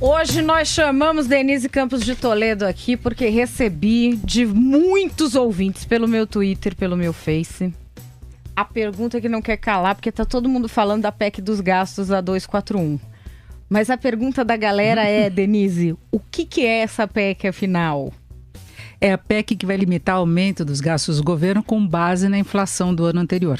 Hoje nós chamamos Denise Campos de Toledo aqui porque recebi de muitos ouvintes pelo meu Twitter, pelo meu Face, a pergunta que não quer calar, porque tá todo mundo falando da PEC dos gastos da 241. Mas a pergunta da galera é, Denise, o que é essa PEC afinal? É a PEC que vai limitar o aumento dos gastos do governo com base na inflação do ano anterior.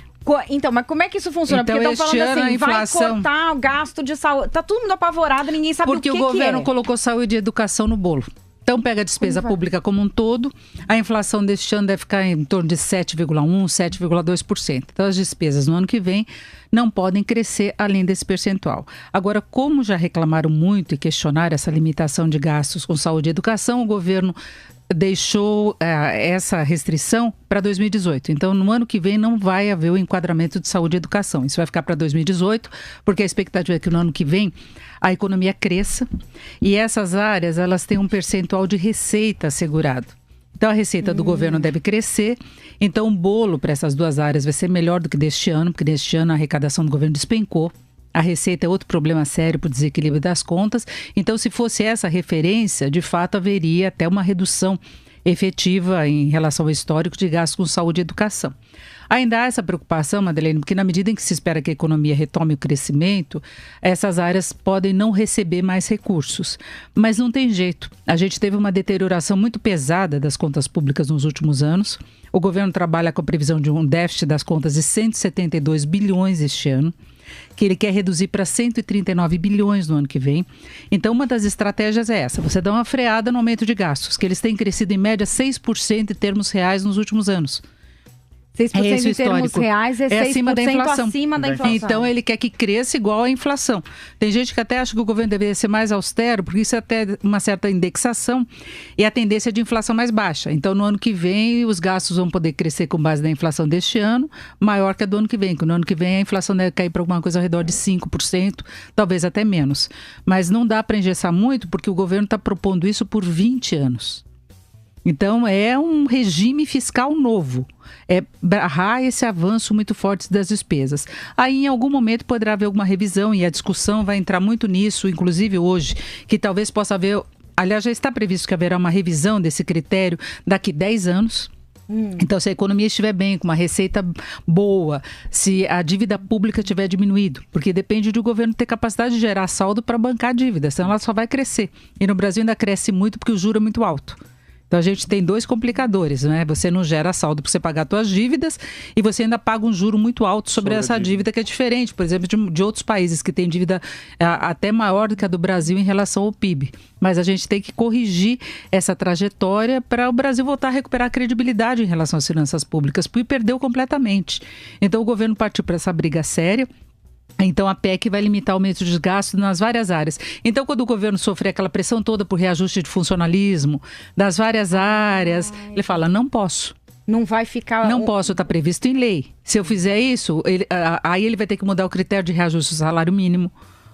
Então, mas como é que isso funciona? Então, porque estão falando assim, inflação... vai cortar o gasto de saúde. Tá todo mundo apavorado, ninguém sabe porque o que o governo é. colocou saúde e educação no bolo. Então, pega a despesa pública como um todo, a inflação deste ano deve ficar em torno de 7,1%, 7,2%. Então, as despesas no ano que vem não podem crescer além desse percentual. Agora, como já reclamaram muito e questionaram essa limitação de gastos com saúde e educação, o governo deixou essa restrição para 2018. Então, no ano que vem não vai haver o enquadramento de saúde e educação. Isso vai ficar para 2018, porque a expectativa é que no ano que vem a economia cresça e essas áreas elas têm um percentual de receita assegurado. Então, a receita do governo deve crescer. Então, o bolo para essas duas áreas vai ser melhor do que deste ano, porque deste ano a arrecadação do governo despencou. A receita é outro problema sério para o desequilíbrio das contas. Então, se fosse essa referência, de fato haveria até uma redução efetiva em relação ao histórico de gastos com saúde e educação. Ainda há essa preocupação, Madeleine, porque na medida em que se espera que a economia retome o crescimento, essas áreas podem não receber mais recursos. Mas não tem jeito. A gente teve uma deterioração muito pesada das contas públicas nos últimos anos. O governo trabalha com a previsão de um déficit das contas de 172 bilhões este ano, que ele quer reduzir para 139 bilhões no ano que vem. Então, uma das estratégias é essa, você dá uma freada no aumento de gastos, que eles têm crescido em média 6% em termos reais nos últimos anos. 6% em termos reais é 6% acima da inflação. Então, ele quer que cresça igual à inflação. Tem gente que até acha que o governo deveria ser mais austero, porque isso é até uma certa indexação e a tendência é de inflação mais baixa. Então, no ano que vem, os gastos vão poder crescer com base na inflação deste ano, maior que a do ano que vem. Que no ano que vem, a inflação deve cair para alguma coisa ao redor de 5%, talvez até menos. Mas não dá para engessar muito, porque o governo está propondo isso por 20 anos. Então, é um regime fiscal novo, é barrar esse avanço muito forte das despesas. Aí, em algum momento, poderá haver alguma revisão e a discussão vai entrar muito nisso, inclusive hoje, que talvez possa haver, aliás, já está previsto que haverá uma revisão desse critério daqui 10 anos. Então, se a economia estiver bem, com uma receita boa, se a dívida pública tiver diminuído, porque depende do governo ter capacidade de gerar saldo para bancar a dívida, senão ela só vai crescer. E no Brasil ainda cresce muito porque o juro é muito alto. Então, a gente tem dois complicadores, né? Você não gera saldo para você pagar suas dívidas e você ainda paga um juro muito alto sobre essa dívida que é diferente, por exemplo, de outros países que têm dívida até maior do que a do Brasil em relação ao PIB. Mas a gente tem que corrigir essa trajetória para o Brasil voltar a recuperar a credibilidade em relação às finanças públicas, porque perdeu completamente. Então, o governo partiu para essa briga séria. Então, a PEC vai limitar o aumento de gastos nas várias áreas. Então, quando o governo sofrer aquela pressão toda por reajuste de funcionalismo das várias áreas, ele fala, não posso. Não vai ficar... Não posso, está previsto em lei. Se eu fizer isso, aí ele vai ter que mudar o critério de reajuste do salário mínimo.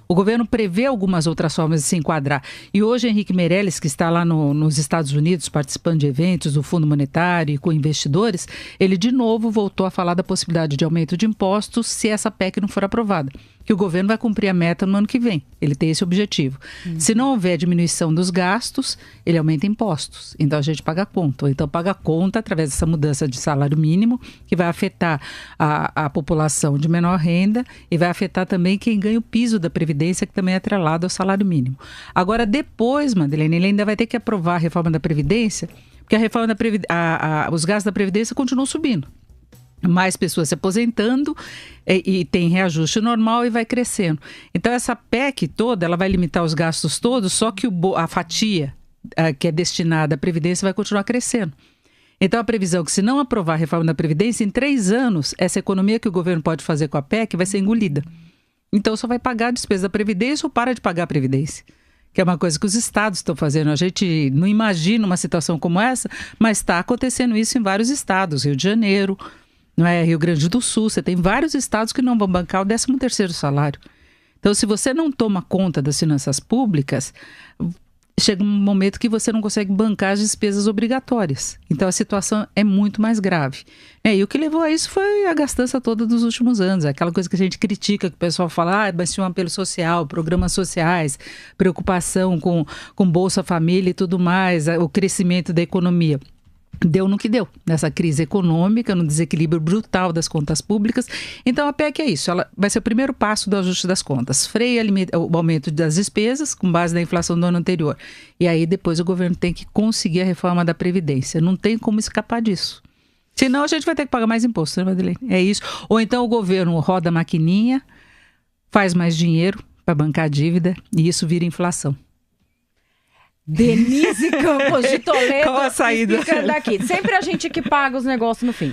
O governo prevê algumas outras formas de se enquadrar. E hoje, Henrique Meirelles, que está lá nos Estados Unidos, participando de eventos do Fundo Monetário e com investidores, ele de novo voltou a falar da possibilidade de aumento de impostos se essa PEC não for aprovada. Que o governo vai cumprir a meta no ano que vem. Ele tem esse objetivo. Se não houver diminuição dos gastos, ele aumenta impostos. Então, a gente paga a conta. Ou então, paga a conta através dessa mudança de salário mínimo, que vai afetar a população de menor renda e vai afetar também quem ganha o piso da Previdência, que também é atrelado ao salário mínimo. Agora, depois, Madeleine, ele ainda vai ter que aprovar a reforma da Previdência, porque a reforma da os gastos da Previdência continuam subindo. Mais pessoas se aposentando e tem reajuste normal e vai crescendo. Então, essa PEC toda, ela vai limitar os gastos todos, só que a fatia que é destinada à Previdência vai continuar crescendo. Então, a previsão é que se não aprovar a reforma da Previdência, em 3 anos, essa economia que o governo pode fazer com a PEC vai ser engolida. Então, só vai pagar a despesa da Previdência ou para de pagar a Previdência. Que é uma coisa que os estados estão fazendo. A gente não imagina uma situação como essa, mas está acontecendo isso em vários estados. Rio de Janeiro, não é? Rio Grande do Sul, você tem vários estados que não vão bancar o 13º salário. Então, se você não toma conta das finanças públicas, chega um momento que você não consegue bancar as despesas obrigatórias. Então a situação é muito mais grave. E o que levou a isso foi a gastança toda dos últimos anos. Aquela coisa que a gente critica, que o pessoal fala, mas tinha um apelo social, programas sociais, preocupação com Bolsa Família e tudo mais, o crescimento da economia. Deu no que deu, nessa crise econômica, no desequilíbrio brutal das contas públicas. Então a PEC é isso, ela vai ser o primeiro passo do ajuste das contas. Freia o aumento das despesas com base na inflação do ano anterior. E aí depois o governo tem que conseguir a reforma da Previdência. Não tem como escapar disso. Senão a gente vai ter que pagar mais imposto, né, Madeleine? É isso. Ou então o governo roda a maquininha, faz mais dinheiro para bancar a dívida e isso vira inflação. Denise Campos de Toledo. Qual a saída? Explicando aqui. Sempre a gente que paga os negócios no fim.